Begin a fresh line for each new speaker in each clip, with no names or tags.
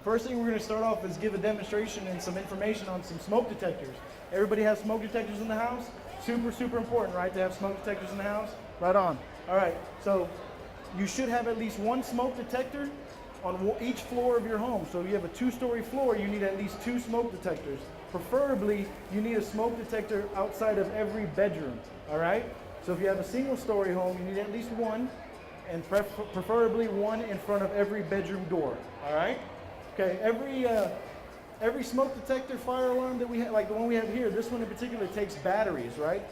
First thing we're going to start off is give a demonstration and some information on some smoke detectors. Everybody has smoke detectors in the house? Super, super important, right, to have smoke detectors in the house? Right on. All right, so you should have at least one smoke detector on each floor of your home. So if you have a 2-story floor, you need at least 2 smoke detectors. Preferably, you need a smoke detector outside of every bedroom, all right? So if you have a single-story home, you need at least one, and preferably one in front of every bedroom door, all right? Okay, every smoke detector fire alarm that we have, like the one we have here, this one in particular takes batteries, right?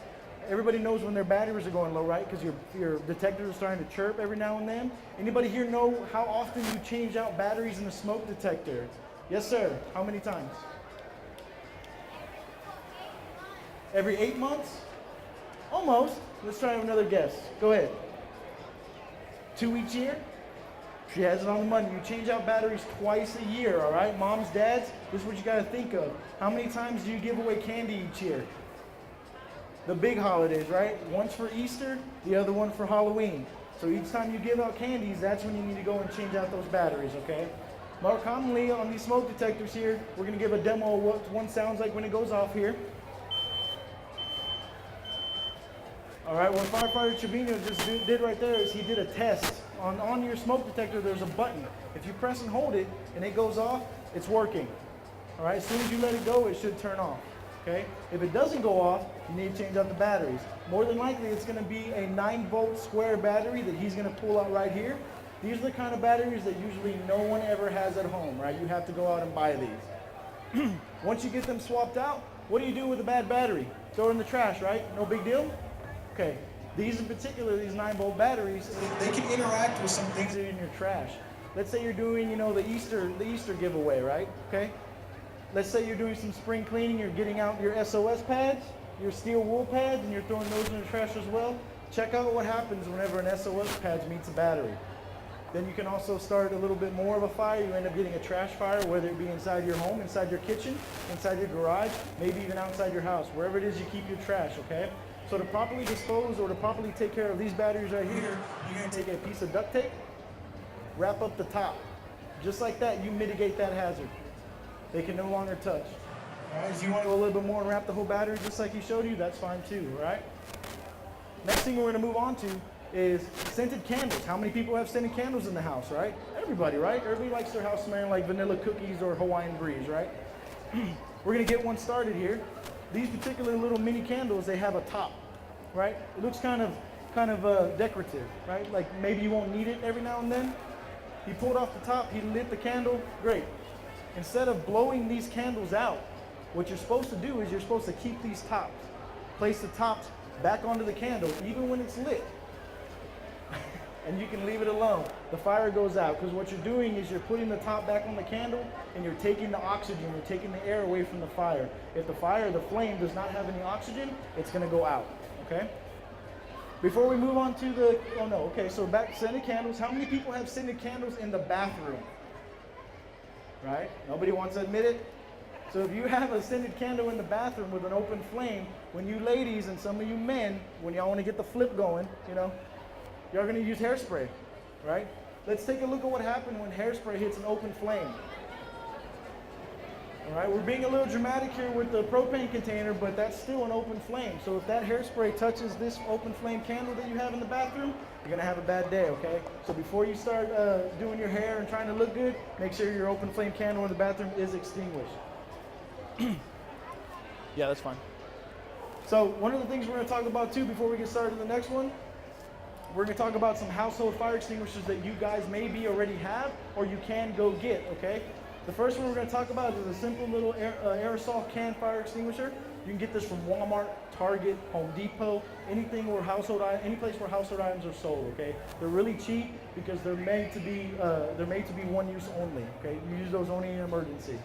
Everybody knows when their batteries are going low, right? Because your detectors are starting to chirp every now and then. Anybody here know how often you change out batteries in a smoke detector? Yes, sir. How many times? Every 8 months? Almost. Let's try another guess. Go ahead. 2 each year? She has it on the money. You change out batteries twice a year, all right? Moms, dads, this is what you got to think of. How many times do you give away candy each year? The big holidays, right? One's for Easter, the other one for Halloween. So each time you give out candies, that's when you need to go and change out those batteries, okay? More commonly on these smoke detectors here, we're going to give a demo of what one sounds like when it goes off here. All right, what firefighter Trevino just did right there is he did a test. On your smoke detector, there's a button. If you press and hold it and it goes off, it's working. All right, as soon as you let it go, it should turn off. Okay? If it doesn't go off, you need to change out the batteries. More than likely, it's going to be a 9-volt square battery that he's going to pull out right here. These are the kind of batteries that usually no one ever has at home, right? You have to go out and buy these. Once you get them swapped out, what do you do with a bad battery? Throw it in the trash, right? No big deal? Okay. These in particular, these 9-volt batteries, they can interact with some things in your trash. Let's say you're doing, the Easter giveaway, right? Okay. Let's say you're doing some spring cleaning, you're getting out your SOS pads, your steel wool pads, and you're throwing those in the trash as well. Check out what happens whenever an SOS pad meets a battery. Then you can also start a little bit more of a fire. You end up getting a trash fire, whether it be inside your home, inside your kitchen, inside your garage, maybe even outside your house, wherever it is you keep your trash, okay? So to properly dispose or to properly take care of these batteries right here, you're going to take a piece of duct tape, wrap up the top. Just like that, you mitigate that hazard. They can no longer touch. All right, if you want to go a little bit more and wrap the whole battery just like he showed you, that's fine too, all right? Next thing we're going to move on to is scented candles. How many people have scented candles in the house, right? Everybody, right? Everybody likes their house smelling like vanilla cookies or Hawaiian breeze, right? We're going to get one started here. These particular little mini candles, they have a top, right? It looks kind of decorative, right? Like maybe you won't need it every now and then. He pulled off the top, he lit the candle, great. Instead of blowing these candles out, what you're supposed to do is you're supposed to keep these tops. Place the tops back onto the candle, even when it's lit. And you can leave it alone. The fire goes out, because what you're doing is you're putting the top back on the candle and you're taking the oxygen, you're taking the air away from the fire. If the flame does not have any oxygen, it's going to go out, okay? Before we move on to so back to scented candles. How many people have scented candles in the bathroom? Right? Nobody wants to admit it. So if you have a scented candle in the bathroom with an open flame, when you ladies and some of you men, when y'all want to get the flip going, y'all are going to use hairspray, right? Let's take a look at what happened when hairspray hits an open flame. All right, we're being a little dramatic here with the propane container, but that's still an open flame. So if that hairspray touches this open flame candle that you have in the bathroom, you're going to have a bad day, okay? So before you start doing your hair and trying to look good, make sure your open flame candle in the bathroom is extinguished. Yeah, that's fine. So one of the things we're going to talk about too before we get started in the next one, we're going to talk about some household fire extinguishers that you guys maybe already have or you can go get, okay? The first one we're going to talk about is a simple little aerosol can fire extinguisher. You can get this from Walmart, Target, Home Depot, any place where household items are sold. Okay, they're really cheap because they're made to be one use only. Okay, you use those only in emergency.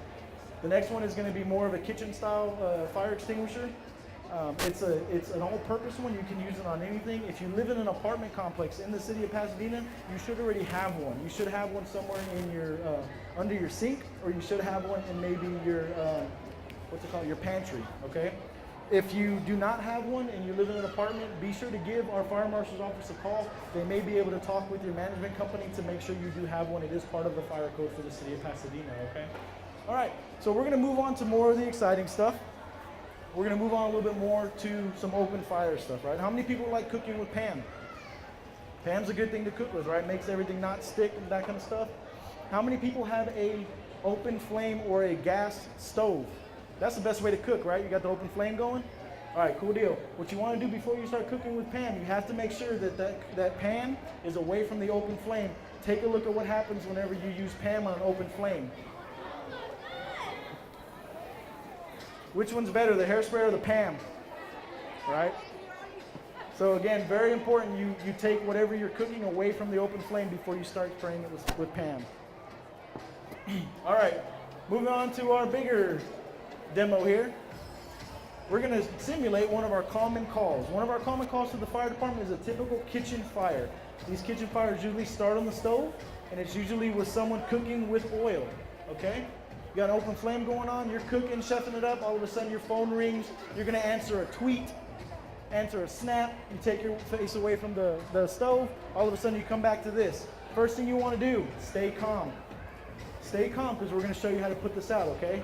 The next one is going to be more of a kitchen style fire extinguisher. It's an all-purpose one. You can use it on anything. If you live in an apartment complex in the city of Pasadena, you should already have one. You should have one somewhere in your under your sink, or you should have one in maybe your your pantry. Okay. If you do not have one and you live in an apartment, be sure to give our fire marshal's office a call. They may be able to talk with your management company to make sure you do have one. It is part of the fire code for the city of Pasadena, okay? All right, so we're gonna move on to more of the exciting stuff. We're gonna move on a little bit more to some open fire stuff, right? How many people like cooking with Pam? Pam's a good thing to cook with, right? Makes everything not stick and that kind of stuff. How many people have a open flame or a gas stove? That's the best way to cook, right? You got the open flame going? All right, cool deal. What you want to do before you start cooking with Pam, you have to make sure that pan is away from the open flame. Take a look at what happens whenever you use Pam on an open flame. Which one's better, the hairspray or the Pam? Right? So again, very important, you take whatever you're cooking away from the open flame before you start spraying it with Pam. All right, moving on to our bigger demo here. We're going to simulate one of our common calls. One of our common calls to the fire department is a typical kitchen fire. These kitchen fires usually start on the stove, and it's usually with someone cooking with oil, okay? You got an open flame going on, you're cooking, chefing it up, all of a sudden your phone rings, you're going to answer a tweet, answer a snap, you take your face away from the stove, all of a sudden you come back to this. First thing you want to do, stay calm. Stay calm because we're going to show you how to put this out, okay?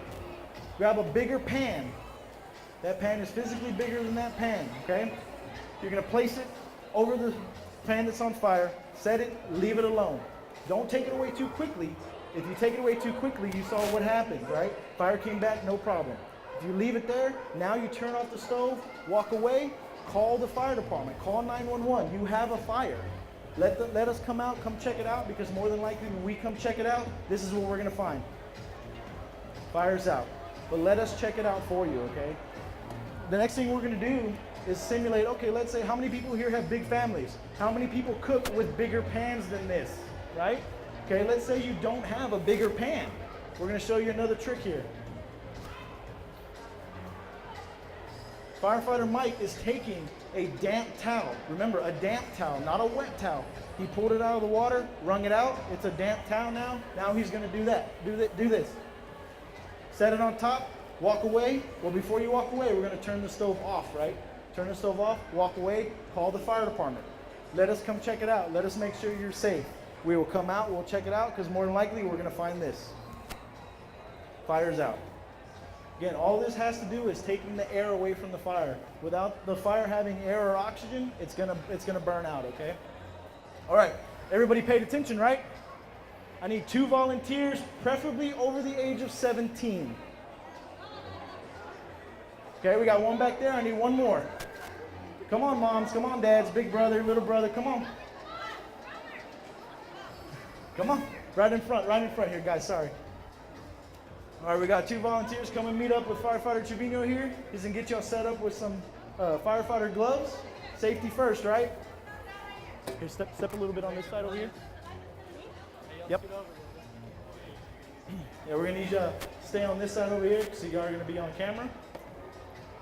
Grab a bigger pan. That pan is physically bigger than that pan, okay? You're gonna place it over the pan that's on fire, set it, leave it alone. Don't take it away too quickly. If you take it away too quickly, you saw what happened, right? Fire came back, no problem. If you leave it there, now you turn off the stove, walk away, call the fire department, call 911. You have a fire. Let us come out, come check it out, because more than likely when we come check it out, this is what we're gonna find. Fire's out. But let us check it out for you, okay? The next thing we're gonna do is simulate, okay, let's say how many people here have big families? How many people cook with bigger pans than this, right? Okay, let's say you don't have a bigger pan. We're gonna show you another trick here. Firefighter Mike is taking a damp towel. Remember, a damp towel, not a wet towel. He pulled it out of the water, wrung it out. It's a damp towel now. Now he's gonna do that, do this. Set it on top, walk away. Well, before you walk away, we're gonna turn the stove off, right? Turn the stove off, walk away, call the fire department. Let us come check it out. Let us make sure you're safe. We will come out, we'll check it out, because more than likely we're gonna find this. Fire's out. Again, all this has to do is taking the air away from the fire. Without the fire having air or oxygen, it's gonna burn out, okay? All right, everybody paid attention, right? I need 2 volunteers, preferably over the age of 17. Okay, we got one back there. I need one more. Come on, moms. Come on, dads. Big brother, little brother. Come on. Come on. Right in front here, guys. Sorry. All right, we got 2 volunteers. Come and meet up with Firefighter Trevino here. He's going to get y'all set up with some firefighter gloves. Safety first, right? Here, step a little bit on this side over here. Yep. Yeah, we're going to need you to stay on this side over here because you are going to be on camera.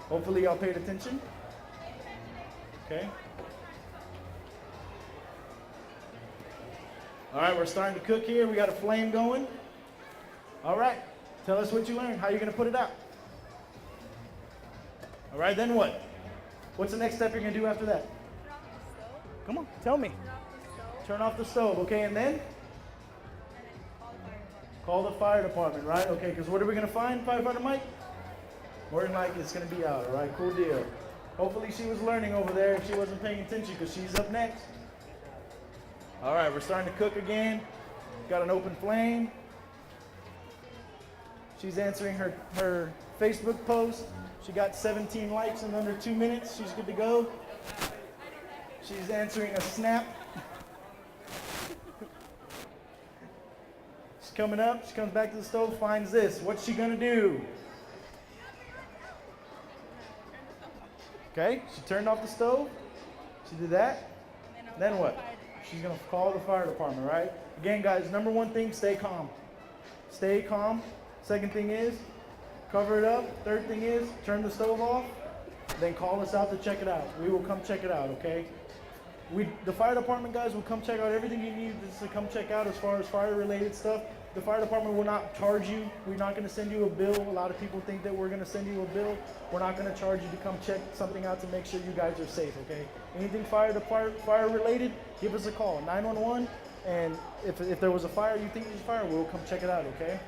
Hopefully y'all paid attention. Okay. All right, we're starting to cook here. We got a flame going. All right, tell us what you learned. How are you going to put it out? All right, then what? What's the next step you're going to do after that? Come on, tell me. Turn off the stove, okay, and then? Call the fire department, right? Okay, because what are we going to find, Firefighter Mike? More than likely it's going to be out, all right? Cool deal. Hopefully she was learning over there if she wasn't paying attention because she's up next. All right, we're starting to cook again. Got an open flame. She's answering her Facebook post. She got 17 likes in under 2 minutes. She's good to go. She's answering a snap. She's coming up. She comes back to the stove, finds this. What's she going to do? Okay, she turned off the stove. She did that. Then what? She's going to call the fire department, right? Again, guys, number 1 thing, stay calm. Stay calm. Second thing is, cover it up. Third thing is, turn the stove off. Then call us out to check it out. We will come check it out, okay? The fire department guys will come check out everything you need to come check out as far as fire related stuff. The fire department will not charge you. We're not going to send you a bill. A lot of people think that we're going to send you a bill. We're not going to charge you to come check something out to make sure you guys are safe, okay? Anything fire related, give us a call, 911. And if there was a fire, you think there's a fire, we'll come check it out, okay?